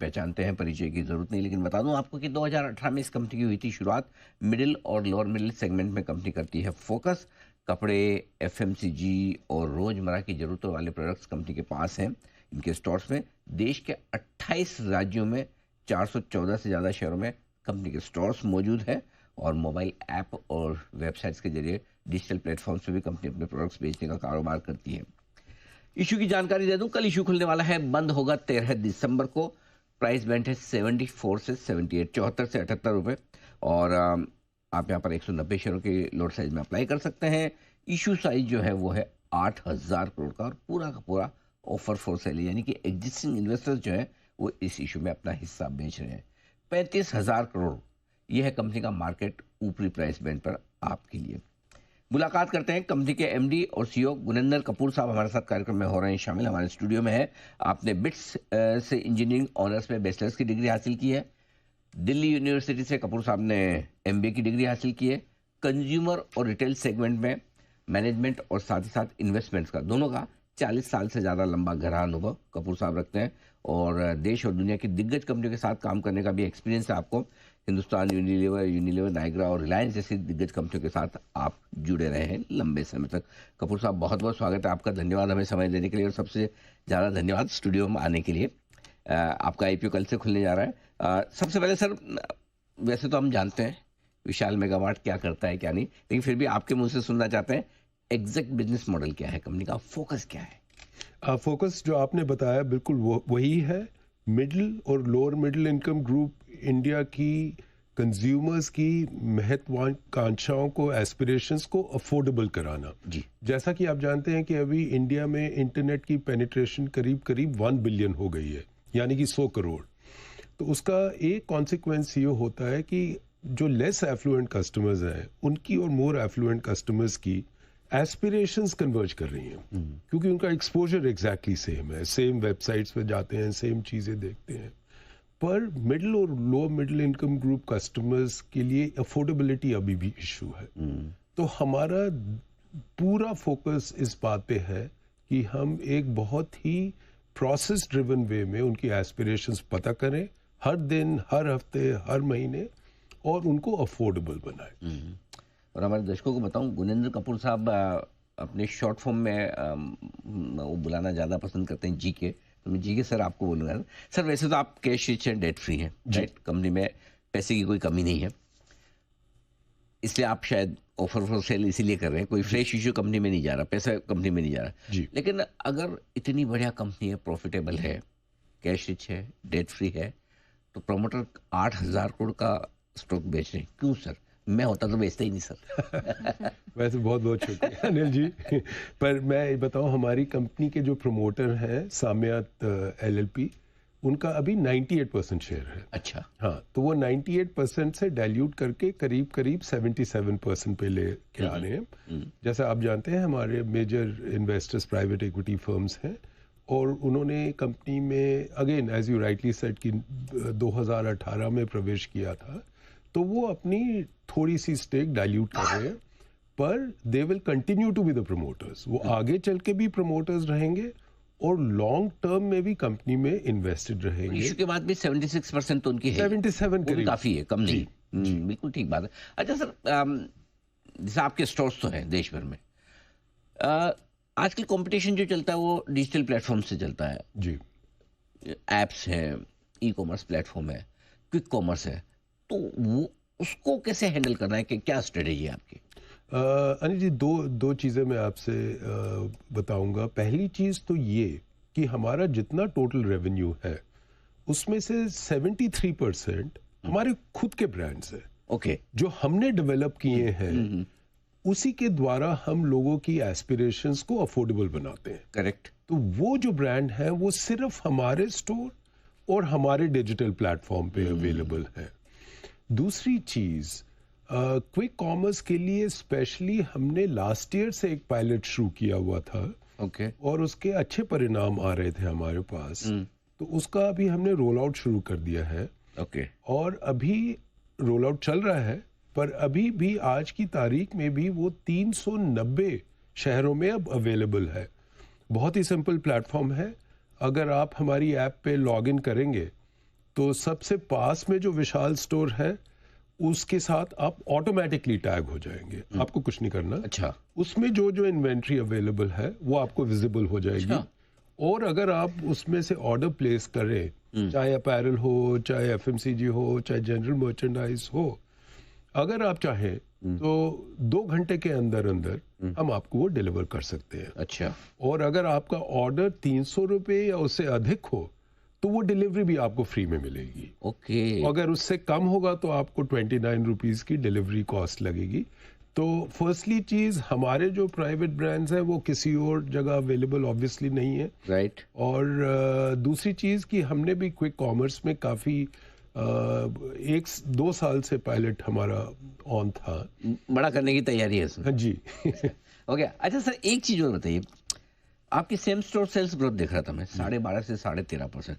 पहचानते हैं, परिचय की ज़रूरत नहीं। लेकिन बता दूं आपको कि 2018 में इस कंपनी की हुई थी शुरुआत। मिडिल और लोअर मिडिल सेगमेंट में कंपनी करती है फोकस। कपड़े, एफएमसीजी और रोज़मर्रा की ज़रूरतों वाले प्रोडक्ट्स कंपनी के पास हैं इनके स्टोर्स में। देश के 28 राज्यों में 414 से ज़्यादा शहरों में कंपनी के स्टोर्स मौजूद हैं। और मोबाइल ऐप और वेबसाइट्स के जरिए डिजिटल प्लेटफॉर्म्स पे भी कंपनी अपने प्रोडक्ट्स बेचने का कारोबार करती है। इशू की जानकारी दे दूं, कल इशू खुलने वाला है, बंद होगा 13 दिसंबर को। प्राइस बैंड है 74 से 78, 74 से 78 रुपये। और आप यहाँ पर 190 शेयरों के लोट साइज में अप्लाई कर सकते हैं। इशू साइज जो है वो है 8,000 करोड़ का, और पूरा का पूरा ऑफर फॉर सेल, यानी कि एग्जिस्टिंग इन्वेस्टर्स जो है वो इस इशू में अपना हिस्सा बेच रहे हैं। 35,000 करोड़ यह है कंपनी का मार्केट ऊपरी प्राइस बैंड पर आपके लिए। मुलाकात करते हैं कंपनी के एमडी और सीईओ गुनेंद्र कपूर साहब हमारे साथ कार्यक्रम में हो रहे हैं शामिल, हमारे स्टूडियो में है। आपने बिट्स से इंजीनियरिंग ऑनर्स में बैचलर्स की डिग्री हासिल की है। दिल्ली यूनिवर्सिटी से कपूर साहब ने एमबीए की डिग्री हासिल की है। कंज्यूमर और रिटेल सेगमेंट में मैनेजमेंट और साथ ही साथ इन्वेस्टमेंट्स का, दोनों का 40 साल से ज़्यादा लंबा गहरा अनुभव कपूर साहब रखते हैं। और देश और दुनिया की दिग्गज कंपनियों के साथ काम करने का भी एक्सपीरियंस है आपको। हिंदुस्तान यूनिलीवर, नाइग्रा और रिलायंस जैसी दिग्गज कंपनियों के साथ आप जुड़े रहे हैं लंबे समय तक। कपूर साहब, बहुत बहुत स्वागत है आपका, धन्यवाद हमें समय देने के लिए, और सबसे ज़्यादा धन्यवाद स्टूडियो में आने के लिए। आपका आईपीओ कल से खुलने जा रहा है। सबसे पहले सर, वैसे तो हम जानते हैं विशाल मेगावाट क्या करता है क्या नहीं, लेकिन फिर भी आपके मुंह से सुनना चाहते हैं एग्जैक्ट बिजनेस मॉडल क्या है कंपनी का, फोकस क्या है? फोकस जो आपने बताया बिल्कुल वही है। मिडिल और lower middle income group India की कंज्यूमर्स की महत्वाकांक्षाओं को, एस्पिरेशंस को अफोर्डेबल कराना जी। जैसा कि आप जानते हैं कि अभी इंडिया में इंटरनेट की पेनिट्रेशन करीब करीब 1 बिलियन हो गई है, यानी कि 100 करोड़। तो उसका एक कॉन्सिक्वेंस ये होता है कि जो लेस एफ्लुएंट कस्टमर्स हैं उनकी और मोर एफ्लुएंट कस्टमर्स की एस्पिरेशंस कन्वर्ज कर रही हैं, क्योंकि उनका एक्सपोजर एग्जैक्टली सेम है, सेम वेबसाइट्स पे जाते हैं, सेम चीज़ें देखते हैं। पर मिडिल और lower middle income group customers के लिए अफोर्डेबिलिटी अभी भी इशू है। तो हमारा पूरा फोकस इस बात पे है कि हम एक बहुत ही प्रोसेस ड्रिवन वे में उनकी एस्पिरेशंस पता करें, हर दिन, हर हफ्ते, हर महीने, और उनको अफोर्डेबल बनाएं। और हमारे दर्शकों को बताऊं, गुनेंद्र कपूर साहब अपने शॉर्ट फॉर्म में वो बुलाना ज़्यादा पसंद करते हैं जीके, तो मैं जीके सर आपको बोलूँगा। सर वैसे तो आप cash rich and debt free हैं, राइट? कंपनी में पैसे की कोई कमी नहीं है, इसलिए आप शायद ऑफर फॉर सेल इसीलिए कर रहे हैं, कोई फ्रेश इशू कंपनी में नहीं जा रहा, पैसा कंपनी में नहीं जा रहा। जी। लेकिन अगर इतनी बढ़िया कंपनी है, प्रॉफिटेबल है, कैश रिच है, डेट फ्री है, तो प्रमोटर 8,000 करोड़ का स्टॉक बेच रहे हैं, क्यों सर? मैं होता तो बेचता ही नहीं सर। वैसे बहुत बहुत शुक्रिया अनिल जी। पर मैं बताऊं, हमारी कंपनी के जो प्रमोटर हैं साम्यात एलएलपी, उनका अभी 98% शेयर है। अच्छा। हाँ, तो वो 98% से डाइल्यूट करके करीब करीब 77% पे ले के आ रहे हैं। जैसा आप जानते हैं, हमारे major investors private equity firms हैं, और उन्होंने कंपनी में again as you rightly said कि 2018 में प्रवेश किया था, तो वो अपनी थोड़ी सी स्टेक डाइल्यूट कर रहे हैं, पर they will continue to be the promoters. वो आगे चल के भी प्रमोटर्स रहेंगे और लॉन्ग टर्म में भी कंपनी में इन्वेस्टेड रहेंगे। इशू के बाद भी 76% तो उनकी है, 77 वो भी करीब काफी है, कम नहीं। बिल्कुल ठीक बात है। अच्छा सर, जैसे आपके स्टोर्स तो हैं देश भर में, आजकल कंपटीशन जो चलता है वो डिजिटल प्लेटफॉर्म से चलता है। जी। एप्स हैं, ई कॉमर्स प्लेटफॉर्म है, क्विक कॉमर्स है, तो वो उसको कैसे हैंडल करना है, कि क्या स्ट्रेटेजी है आपकी? अनिल जी, दो चीज़ें मैं आपसे बताऊंगा। पहली चीज़ तो ये कि हमारा जितना टोटल रेवेन्यू है उसमें से 73% हमारे खुद के ब्रांड्स हैं। ओके। जो हमने डेवलप किए हैं, उसी के द्वारा हम लोगों की एस्पिरेशंस को अफोर्डेबल बनाते हैं। करेक्ट। तो वो जो ब्रांड है वो सिर्फ हमारे स्टोर और हमारे डिजिटल प्लेटफॉर्म पे अवेलेबल है। दूसरी चीज, क्विक कॉमर्स के लिए स्पेशली हमने लास्ट ईयर से एक पायलट शुरू किया हुआ था। ओके। और उसके अच्छे परिणाम आ रहे थे हमारे पास, तो उसका अभी हमने रोल आउट शुरू कर दिया है। ओके। और अभी रोल आउट चल रहा है, पर अभी भी आज की तारीख में भी वो 390 शहरों में अब अवेलेबल है। बहुत ही सिंपल प्लेटफॉर्म है। अगर आप हमारी ऐप पे लॉग इन करेंगे तो सबसे पास में जो विशाल स्टोर है उसके साथ आप ऑटोमेटिकली टैग हो जाएंगे, आपको कुछ नहीं करना। अच्छा। उसमें जो जो इन्वेंट्री अवेलेबल है वो आपको विजिबल हो जाएगी। अच्छा। और अगर आप उसमें से ऑर्डर प्लेस करें, चाहे अपैरल हो, चाहे एफएमसीजी हो, चाहे जनरल मर्चेंडाइज हो, अगर आप चाहें तो 2 घंटे के अंदर अंदर हम आपको वो डिलीवर कर सकते हैं। अच्छा। और अगर आपका ऑर्डर 300 रुपये या उससे अधिक हो तो वो डिलीवरी भी आपको फ्री में मिलेगी। ओके। अगर उससे कम होगा तो आपको 29 रुपीज़ की डिलीवरी कॉस्ट लगेगी। तो फर्स्टली चीज़, हमारे जो प्राइवेट ब्रांड्स हैं वो किसी और जगह अवेलेबल ऑब्वियसली नहीं है। राइट। और दूसरी चीज़ कि हमने भी क्विक कॉमर्स में काफ़ी 1-2 साल से पायलट हमारा ऑन था। बड़ा करने की तैयारी है इसमें। हाँ जी। ओके। अच्छा सर, एक चीज़ और बताइए, आपकी सेम स्टोर सेल्स ग्रोथ देख रहा था मैं, 12.5 से 13.5%।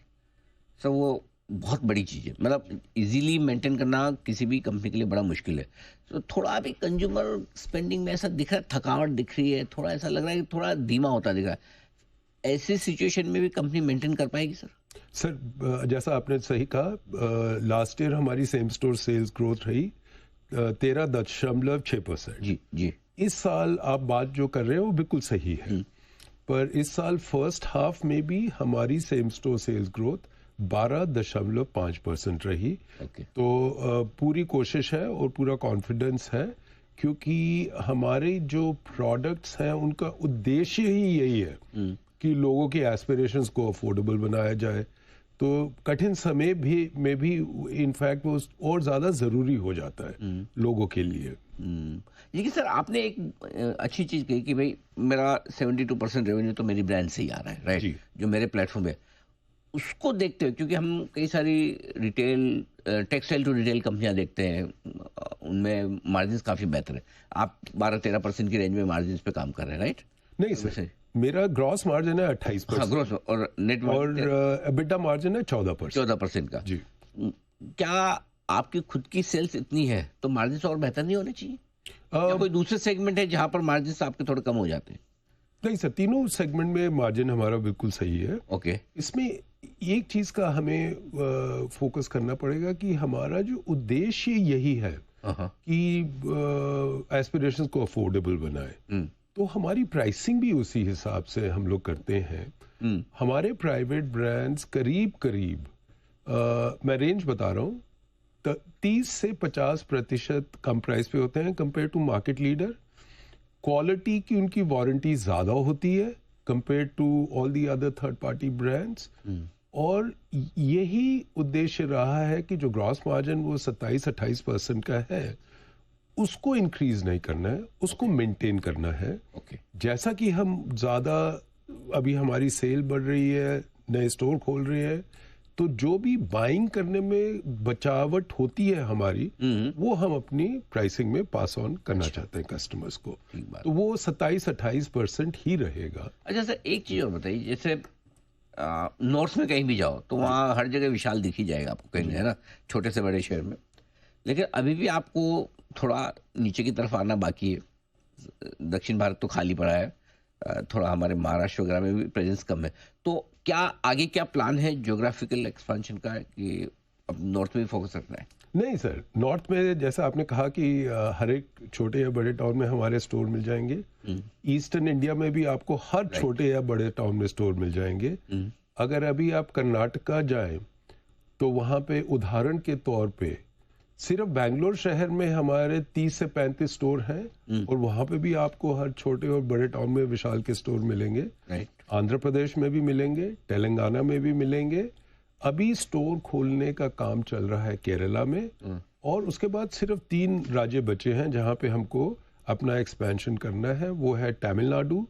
सर वो बहुत बड़ी चीज़ है, मतलब इजीली मेंटेन करना किसी भी कंपनी के लिए बड़ा मुश्किल है। तो थोड़ा अभी कंज्यूमर स्पेंडिंग में ऐसा दिख रहा है, थकावट दिख रही है, थोड़ा ऐसा लग रहा है कि थोड़ा धीमा होता दिख रहा है। ऐसी सिचुएशन में भी कंपनी मेंटेन कर पाएगी सर? सर जैसा आपने सही कहा, लास्ट ईयर हमारी सेम स्टोर सेल्स ग्रोथ रही 13.6%। जी जी। इस साल आप बात जो कर रहे हो वो बिल्कुल सही है। पर इस साल फर्स्ट हाफ में भी हमारी सेम स्टोर सेल्स ग्रोथ 12.5% रही। ओके। तो पूरी कोशिश है और पूरा कॉन्फिडेंस है, क्योंकि हमारे जो प्रोडक्ट्स हैं उनका उद्देश्य ही यही है कि लोगों की एस्पिरेशंस को अफोर्डेबल बनाया जाए। तो कठिन समय में भी इनफैक्ट वो और ज़्यादा ज़रूरी हो जाता है लोगों के लिए। लेकिन सर आपने एक अच्छी चीज़ कही कि भाई मेरा 72% रेवेन्यू तो मेरी ब्रांड से ही आ रहा है, राइट, जो मेरे प्लेटफॉर्म है। उसको देखते हुए, क्योंकि हम कई सारी रिटेल टेक्सटाइल टू रिटेल कंपनियां देखते हैं, उनमें मार्जिन काफ़ी बेहतर है। आप 12-13% की रेंज में मार्जिन पे काम कर रहे हैं, राइट? नहीं सर, मेरा ग्रॉस मार्जिन है 28%। हाँ, ग्रॉस और नेट और एबिटा मार्जिन है 14%। 14% का। जी। क्या आपकी खुद की सेल्स इतनी है तो मार्जिन और बेहतर नहीं होने चाहिए? या कोई दूसरे सेगमेंट है जहां पर मार्जिन आपके थोड़े कम हो जाते हैं? नहीं सर, तीनों सेगमेंट में मार्जिन हमारा बिल्कुल सही है। ओके। इसमें एक चीज का हमें फोकस करना पड़ेगा कि हमारा जो उद्देश्य यही है कि एस्पिरेशंस को अफोर्डेबल बनाए, तो हमारी प्राइसिंग भी उसी हिसाब से हम लोग करते हैं। हमारे प्राइवेट ब्रांड्स करीब करीब मैं रेंज बता रहा हूँ, 30 से 50% कम प्राइस पे होते हैं compare to market leader. Quality की उनकी वारंटी ज्यादा होती है compare to all the other third party brands. और यही उद्देश्य रहा है कि जो ग्रॉस मार्जिन वो 27-28% का है, उसको इंक्रीज नहीं करना है, उसको मेंटेन करना है। जैसा कि हम ज्यादा अभी हमारी सेल बढ़ रही है, नए स्टोर खोल रहे हैं, तो जो भी बाइंग करने में बचावट होती है हमारी, वो हम अपनी प्राइसिंग में पास ऑन करना चाहते हैं कस्टमर्स को। तो वो 27-28% ही रहेगा। अच्छा सर, एक चीज और बताइए, जैसे नॉर्थ में कहीं भी जाओ तो वहाँ हर जगह विशाल दिख ही जाएगा आपको कहीं, है ना, छोटे से बड़े शहर में। लेकिन अभी भी आपको थोड़ा नीचे की तरफ आना बाकी है। दक्षिण भारत तो खाली पड़ा है, थोड़ा हमारे महाराष्ट्र वगैरह में भी प्रेजेंस कम है। तो क्या आगे क्या प्लान है ज्योग्राफिकल एक्सपेंशन का, कि अब नॉर्थ में भी फोकस रखना है? नहीं सर, नॉर्थ में जैसा आपने कहा कि हर एक छोटे या बड़े टाउन में हमारे स्टोर मिल जाएंगे। ईस्टर्न इंडिया में भी आपको हर छोटे या बड़े टाउन में स्टोर मिल जाएंगे। अगर अभी आप कर्नाटका जाएं तो वहां पे उदाहरण के तौर पे सिर्फ बैंगलोर शहर में हमारे 30 से 35 स्टोर हैं, और वहां पे भी आपको हर छोटे और बड़े टाउन में विशाल के स्टोर मिलेंगे। आंध्र प्रदेश में भी मिलेंगे, तेलंगाना में भी मिलेंगे। अभी स्टोर खोलने का काम चल रहा है केरला में, और उसके बाद सिर्फ 3 राज्य बचे हैं जहां पे हमको अपना एक्सपेंशन करना है। वो है तमिलनाडु,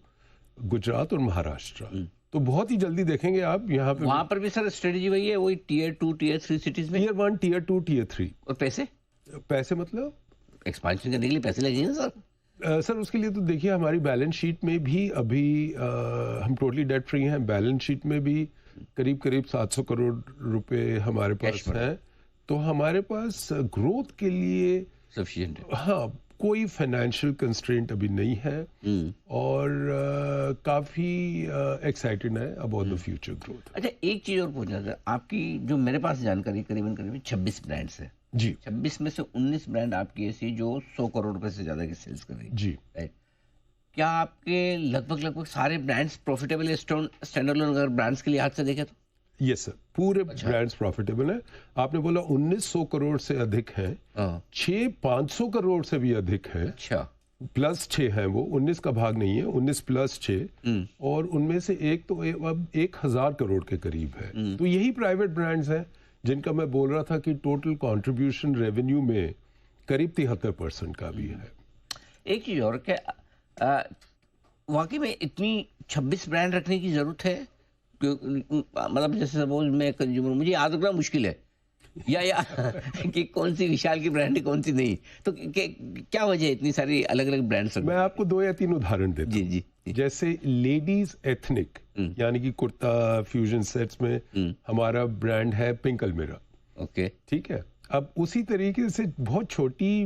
गुजरात और महाराष्ट्र। तो बहुत ही जल्दी देखेंगे आप यहाँ पे। वहां पर भी सर स्ट्रेटेजी वही है, वही Tier 2 Tier 3 सिटीज में? Tier 1 Tier 2 Tier 3। और पैसे मतलब एक्सपेंशन करने के लिए पैसे लगेंगे सर? सर उसके लिए तो देखिए, हमारी बैलेंस शीट में भी अभी हम टोटली डेट फ्री हैं। बैलेंस शीट में भी करीब 700 करोड़ रुपए हमारे पास हैं। तो हमारे पास ग्रोथ के लिए सफिशिएंट है। हाँ, कोई फाइनेंशियल कंस्ट्रेंट अभी नहीं है और काफ़ी एक्साइटेड है अबाउट द फ्यूचर ग्रोथ। अच्छा, एक चीज़ और पूछना था आपकी, जो मेरे पास जानकारी करीबन करीबन 26 ब्रांड्स है। जी 26 में से 19 ब्रांड आपकी ऐसी जो 100 करोड़ रुपए से ज़्यादा की सेल्स कर रही है, जी राइट? क्या आपके लगभग सारे ब्रांड्स प्रॉफिटेबल है स्टैंड अलोन अगर ब्रांड्स के लिहाज से देखें तो? यस सर, पूरे ब्रांड्स प्रॉफिटेबल है। आपने बोला 1900 करोड़ से अधिक हैं, हाँ, 500 करोड़ से भी अधिक है, अच्छा। प्लस 6 हैं, वो 19 का भाग नहीं है, 19 प्लस 6, और उनमें से एक तो अब 1000 करोड़ के करीब है। तो यही प्राइवेट ब्रांड्स हैं जिनका मैं बोल रहा था कि टोटल कंट्रीब्यूशन रेवेन्यू में करीब 73% का भी है। एक चीज़ और, क्या वाकई में इतनी 26 ब्रांड रखने की ज़रूरत है? मतलब जैसे सपोज मैं कंज्यूमर, मुझे याद रखना मुश्किल है या कि कौन सी विशाल की ब्रांड है कौन सी नहीं, तो क्या वजह है इतनी सारी अलग अलग ब्रांड्स? मैं आपको 2 या 3 उदाहरण देता हूँ। जी। जैसे लेडीज एथनिक यानी कि कुर्ता फ्यूजन सेट्स में हमारा ब्रांड है पिंक अलमीरा। ओके, ठीक है। अब उसी तरीके से बहुत छोटी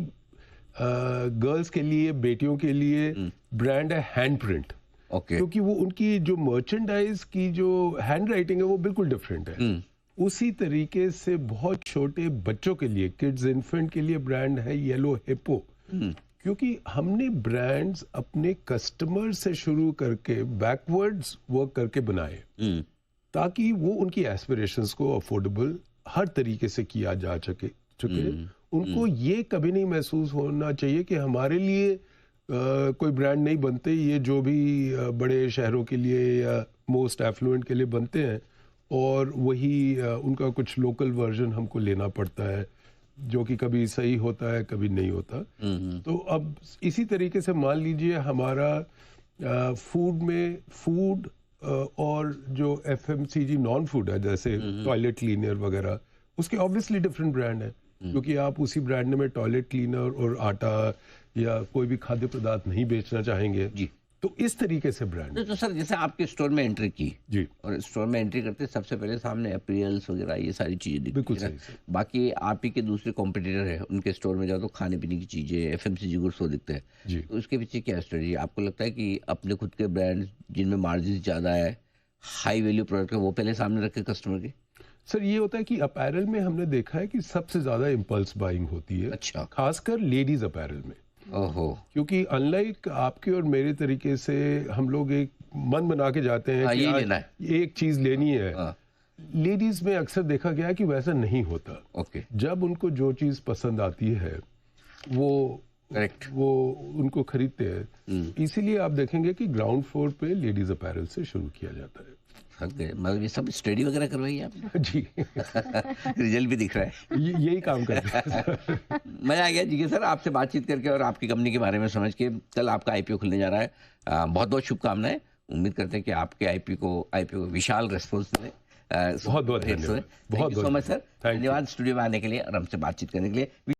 गर्ल्स के लिए, बेटियों के लिए ब्रांड है हैंड प्रिंट। ओके, क्योंकि वो उनकी जो मर्चेंडाइज की जो हैंड राइटिंग है वो बिल्कुल डिफरेंट है। उसी तरीके से बहुत छोटे बच्चों के लिए, किड्स इन्फेंट के लिए ब्रांड है येलो हिप्पो। क्योंकि हमने ब्रांड्स अपने कस्टमर से शुरू करके बैकवर्ड्स वर्क करके बनाए ताकि वो उनकी एस्पिरेशंस को अफोर्डेबल हर तरीके से किया जा चुके। उनको ये कभी नहीं महसूस होना चाहिए कि हमारे लिए कोई ब्रांड नहीं बनते, ये जो भी बड़े शहरों के लिए या मोस्ट एफ्लुएंट के लिए बनते हैं, और वही उनका कुछ लोकल वर्जन हमको लेना पड़ता है जो कि कभी सही होता है कभी नहीं होता। तो अब इसी तरीके से मान लीजिए हमारा फूड और जो एफएमसीजी नॉन फूड है, जैसे टॉयलेट क्लीनर वगैरह, उसके ऑब्वियसली डिफरेंट ब्रांड है क्योंकि आप उसी ब्रांड में टॉयलेट क्लीनर और आटा या कोई भी खाद्य पदार्थ नहीं बेचना चाहेंगे जी। तो इस तरीके से ब्रांड। तो सर, जैसे आपके स्टोर में एंट्री की जी, और स्टोर में एंट्री करते सबसे पहले सामने अप्रियल्स वगैरह ये सारी चीजें दिखती बिल्कुल है सही ना। से। बाकी आप ही के दूसरे कॉम्पिटिटर है, उनके स्टोर में जाओ तो खाने पीने की चीजें, एफएमसीजी गुड्स वो दिखते हैं। जी तो उसके पीछे क्या स्ट्रेटजी है? आपको लगता है कि अपने खुद के ब्रांड जिनमें मार्जिन ज्यादा है, हाई वैल्यू प्रोडक्ट है, वो पहले सामने रखे कस्टमर के? सर, ये होता है कि अपैरल में हमने देखा है कि सबसे ज्यादा इम्पल्स बाइंग होती है। अच्छा, खासकर लेडीज अपैरल में। ओहो, क्योंकि अनलाइक आपके और मेरे तरीके से हम लोग एक मन बना के जाते हैं हाँ, कि यही आज लेना है। एक चीज लेनी है। हाँ, लेडीज में अक्सर देखा गया है कि वैसा नहीं होता। ओके, जब उनको जो चीज पसंद आती है वो करेक्ट। वो उनको खरीदते हैं। इसीलिए आप देखेंगे कि ग्राउंड फ्लोर पे लेडीज अपैरल से शुरू किया जाता है। मतलब ये सब स्टडी वगैरह करवाई है आपने? जी रिजल्ट भी दिख रहा है। यही काम करते हैं। मजा आ गया जी सर आपसे बातचीत करके और आपकी कंपनी के बारे में समझ के। कल आपका आईपीओ खुलने जा रहा है, बहुत बहुत शुभकामनाएं। उम्मीद करते हैं कि आपके आईपीओ को विशाल रेस्पॉन्स मिले। बहुत बहुत धन्यवाद। बहुत सो मच सर, धन्यवाद स्टूडियो में आने के लिए और हमसे बातचीत करने के लिए।